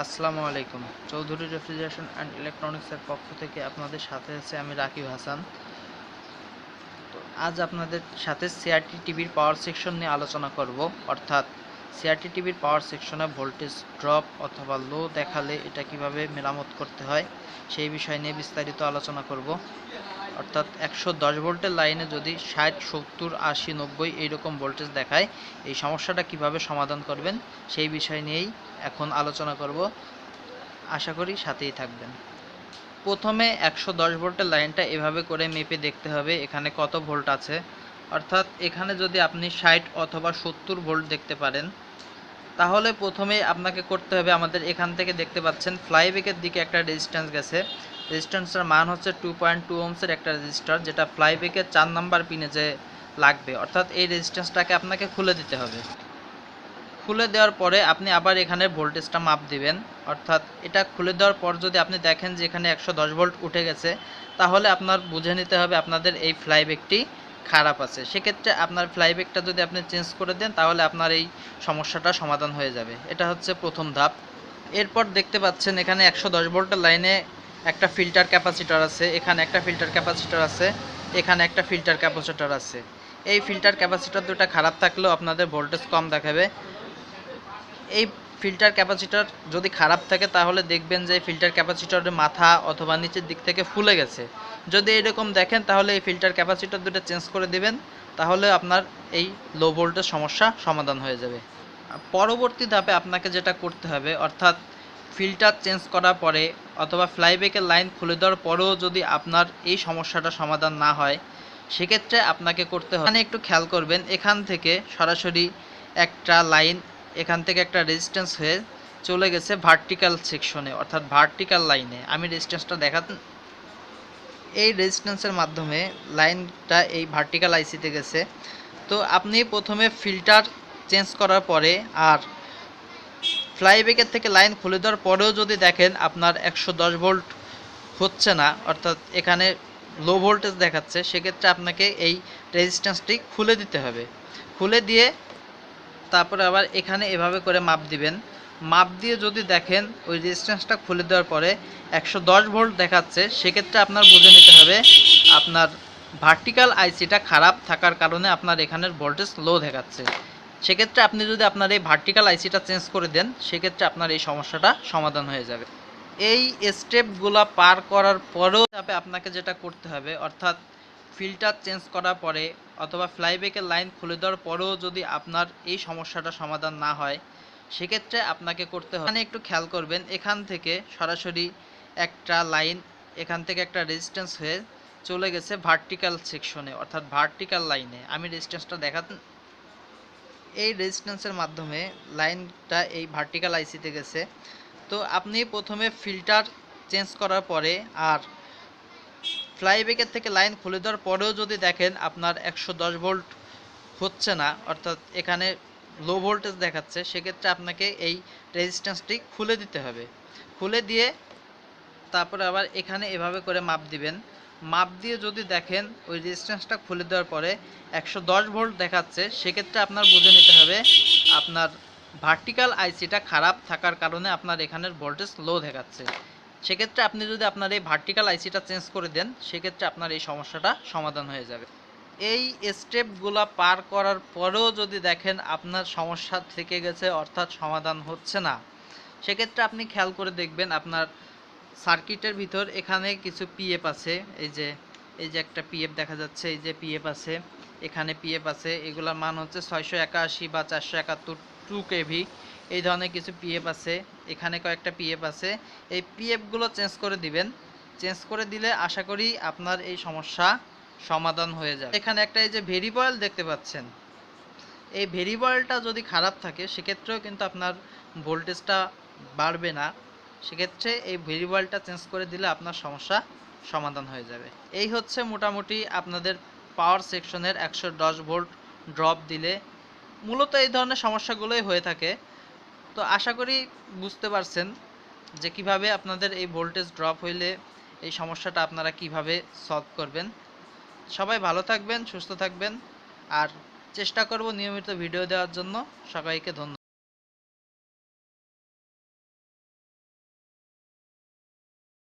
আসসালামু আলাইকুম। Chowdhury refrigeration and ইলেকট্রনিক্সের পক্ষ থেকে আপনাদের সাথে আছে আমি রাকিব হাসান। তো আজ আপনাদের সাথে সিআরটি টিভির পাওয়ার সেকশন নিয়ে আলোচনা করব। অর্থাৎ সিআরটি টিভির পাওয়ার সেকশনে ভোল্টেজ ড্রপ অথবা লো দেখালে এটা কিভাবে মেরামত করতে হয় সেই বিষয় নিয়ে বিস্তারিত আলোচনা করব। অর্থাৎ 110 ভোল্টের লাইনে যদি 60, 70, 80, 90 এইরকম ভোল্টেজ দেখায়, এই সমস্যাটা কিভাবে সমাধান করবেন সেই বিষয় নিয়েই এখন আলোচনা করব। আশা করি সাথেই থাকবেন। প্রথমে 110 ভোল্টের লাইনটা এভাবে করে মেপে দেখতে হবে এখানে কত ভোল্ট আছে। অর্থাৎ এখানে যদি আপনি 60 অথবা 70 ভোল্ট দেখতে পারেন, তাহলে প্রথমেই আপনাকে করতে হবে, আমাদের এখান থেকে দেখতে পাচ্ছেন ফ্লাইব্যাকের দিকে একটা রেজিস্ট্যান্স গেছে। রেজিস্ট্যান্সের মান হচ্ছে 2.2 ওহমসের একটা রেজিস্টার, যেটা ফ্লাইব্যাকের 4 নাম্বার পিনে যে লাগবে। অর্থাৎ এই রেজিস্ট্যান্সটাকে আপনাকে খুলে দিতে হবে। খুলে দেওয়ার পরে আপনি আবার এখানে ভোল্টেজটা মাপ দিবেন। অর্থাৎ এটা খুলে দেওয়ার পর যদি আপনি দেখেন যে এখানে 110 ভোল্ট উঠে গেছে, তাহলে আপনার বুঝে নিতে হবে আপনাদের এই ফ্লাইব্যাকটি খারাপ আছে। সেক্ষেত্রে আপনার ফ্লাইব্যাকটা যদি আপনি চেঞ্জ করে দেন, তাহলে আপনার এই সমস্যাটা সমাধান হয়ে যাবে। এটা হচ্ছে প্রথম ধাপ। এরপর দেখতে পাচ্ছেন এখানে 110 ভোল্টের লাইনে একটা ফিল্টার ক্যাপাসিটর আছে, এখানে একটা ফিল্টার ক্যাপাসিটর আছে, এখানে একটা ফিল্টার ক্যাপাসিটর আছে। এই ফিল্টার ক্যাপাসিটর দুটো খারাপ থাকলেও আপনাদের ভোল্টেজ কম দেখাবে। এই ফিল্টার ক্যাপাসিটর যদি খারাপ থাকে, তাহলে দেখবেন যে ফিল্টার ক্যাপাসিটরের মাথা অথবা নিচের দিক থেকে ফুলে গেছে। যদি এরকম দেখেন, তাহলে এই ফিল্টার ক্যাপাসিটর দুটো চেঞ্জ করে দিবেন, তাহলে আপনার এই লো ভোল্টেজ সমস্যা সমাধান হয়ে যাবে। পরবর্তী ধাপে আপনাকে যেটা করতে হবে, অর্থাৎ ফিল্টার চেঞ্জ করার পরে অথবা ফ্লাইব্যাকের লাইন খুলে দেওয়ার পরেও যদি আপনার এই সমস্যাটা সমাধান না হয়, সেক্ষেত্রে আপনাকে করতে হবে, এখানে একটু খেয়াল করবেন, এখান থেকে সরাসরি একটা লাইন, এখান থেকে একটা রেজিস্ট্যান্স হয়ে চলে গেছে ভার্টিক্যাল সেকশনে, অর্থাৎ ভার্টিক্যাল লাইনে। আমি রেজিস্ট্যান্সটা দেখাতে, এই রেজিস্ট্যান্সের মাধ্যমে লাইনটা এই ভার্টিক্যাল আইসিতে গেছে। তো আপনি প্রথমে ফিল্টার চেঞ্জ করার পরে আর ফ্লাইব্যাকের থেকে লাইন খুলে দেওয়ার পরেও যদি দেখেন আপনার 110 ভোল্ট হচ্ছে না, অর্থাৎ এখানে লো ভোল্টেজ দেখাচ্ছে, সেক্ষেত্রে আপনাকে এই রেজিস্ট্যান্সটি খুলে দিতে হবে। খুলে দিয়ে তারপরে আবার এখানে এভাবে করে মাপ দিবেন। মাপ দিয়ে যদি দেখেন ওই রেজিস্ট্যান্সটা খুলে দেওয়ার পরে 110 ভোল্ট দেখাচ্ছে, সেক্ষেত্রে আপনার বুঝে নিতে হবে আপনার ভার্টিক্যাল আইসিটা খারাপ থাকার কারণে আপনার এখানের ভোল্টেজ লো দেখাচ্ছে। সেক্ষেত্রে আপনি যদি আপনার এই ভার্টিক্যাল আইসিটা চেঞ্জ করে দেন, সেক্ষেত্রে আপনার এই সমস্যাটা সমাধান হয়ে যাবে। এই স্টেপগুলো পার করার পরেও আপনাকে যেটা করতে হবে, অর্থাৎ ফিল্টার চেঞ্জ করার পরে অথবা ফ্লাইব্যাকের লাইন খুলে দেওয়ার পরেও যদি আপনার এই সমস্যাটা সমাধান না হয়, সেক্ষেত্রে আপনাকে করতে হবে, এখানে একটু খেয়াল করবেন, এখান থেকে সরাসরি একটা লাইন, এখান থেকে একটা রেজিস্ট্যান্স হয়ে চলে গেছে ভার্টিক্যাল সেকশনে, অর্থাৎ ভার্টিক্যাল লাইনে। আমি রেজিস্ট্যান্সটা দেখাতে, এই রেজিস্ট্যান্সের মাধ্যমে লাইনটা এই ভার্টিক্যাল আইসিতে গেছে। তো আপনি প্রথমে ফিল্টার চেঞ্জ করার পরে আর ফ্লাইব্যাকের থেকে লাইন খুলে দেওয়ার পরেও যদি দেখেন আপনার 110 ভোল্ট হচ্ছে না, অর্থাৎ এখানে লো ভোল্টেজ দেখাচ্ছে, সেক্ষেত্রে আপনাকে এই রেজিস্ট্যান্সটি খুলে দিতে হবে। খুলে দিয়ে তারপরে আবার এখানে এভাবে করে মাপ দিবেন। মাপ দিয়ে যদি দেখেন ওই রেজিস্ট্যান্সটা খুলে দেওয়ার পরে 110 ভোল্ট দেখাচ্ছে, সেক্ষেত্রে আপনার বুঝে নিতে হবে আপনার ভার্টিক্যাল আইসিটা খারাপ থাকার কারণে আপনার এখানের ভোল্টেজ লো দেখাচ্ছে। সেক্ষেত্রে আপনি যদি আপনার এই ভার্টিক্যাল আইসিটা চেঞ্জ করে দেন, সেক্ষেত্রে আপনার এই সমস্যাটা সমাধান হয়ে যাবে। এই স্টেপগুলো পার করার পরেও যদি দেখেন আপনার সমস্যা থেকে গেছে, অর্থাৎ সমাধান হচ্ছে না, সেক্ষেত্রে আপনি খেয়াল করে দেখবেন আপনার সার্কিটের ভিতর এখানে কিছু পিএফ আছে। এই যে একটা পিএফ দেখা যাচ্ছে, এই যে পিএফ আছে, এখানে পিএফ আছে, এগুলোর মান হচ্ছে 681 বা 471 2 কেভি। এই ধরনের কিছু পিএফ আছে, এখানে কয়েকটা পিএফ আছে। এই পিএফগুলো চেঞ্জ করে দিবেন। চেঞ্জ করে দিলে আশা করি আপনার এই সমস্যা সমাধান হয়ে যাবে। এখানে একটা এই যে ভেরিয়েবল দেখতে পাচ্ছেন, এই ভেরিয়েবলটা যদি খারাপ থাকে, সেক্ষেত্রেও কিন্তু আপনার ভোল্টেজটা বাড়বে না। সেক্ষেত্রে এই ভেরিয়েবলটা চেঞ্জ করে দিলে আপনার সমস্যা সমাধান হয়ে যাবে। এই হচ্ছে মোটামুটি আপনাদের পাওয়ার সেকশনের 110 ভোল্ট ড্রপ দিলে মূলত এই ধরনের সমস্যাগুলোই হয়ে থাকে। তো আশা করি বুঝতে পারছেন যে কিভাবে আপনাদের এই ভোল্টেজ ড্রপ হইলে এই সমস্যাটা আপনারা কিভাবে সলভ করবেন। সবাই ভালো থাকবেন, সুস্থ থাকবেন, আর চেষ্টা করব নিয়মিত ভিডিও দেওয়ার জন্য। সবাইকে ধন্যবাদ।